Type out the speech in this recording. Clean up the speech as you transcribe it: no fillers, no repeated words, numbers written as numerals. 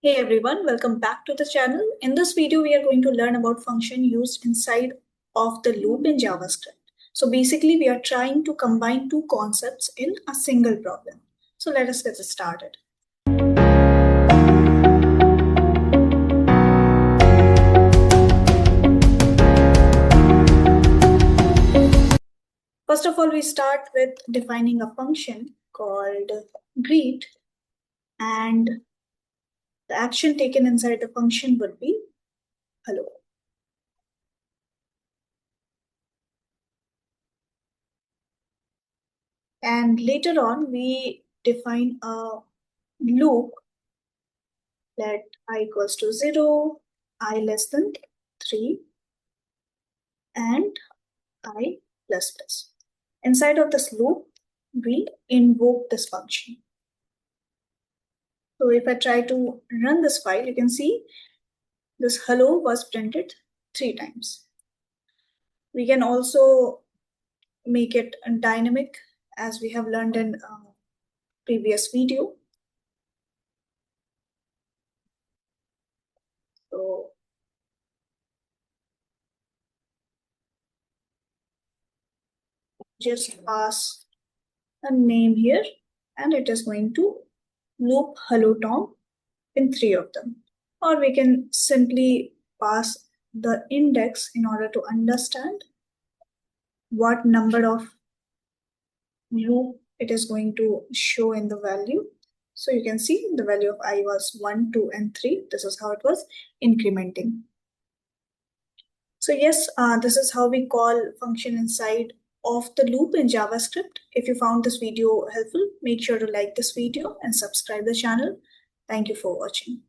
Hey everyone, welcome back to the channel. In this video, we are going to learn about function used inside of the loop in JavaScript. So basically, we are trying to combine two concepts in a single problem. So let us get started. First of all, we start with defining a function called greet, and the action taken inside the function would be hello. And later on, we define a loop. Let I equals to 0, I less than 3, and I plus plus. Inside of this loop, we invoke this function. So if I try to run this file, you can see this hello was printed 3 times. We can also make it dynamic, as we have learned in previous video. So just pass a name here, and it is going to loop hello Tom in 3 of them. Or we can simply pass the index in order to understand what number of loop it is going to show in the value. So you can see the value of I was 1, 2, and 3. This is how it was incrementing. So yes, this is how we call function inside of the loop in JavaScript. If you found this video helpful, make sure to like this video and subscribe the channel. Thank you for watching.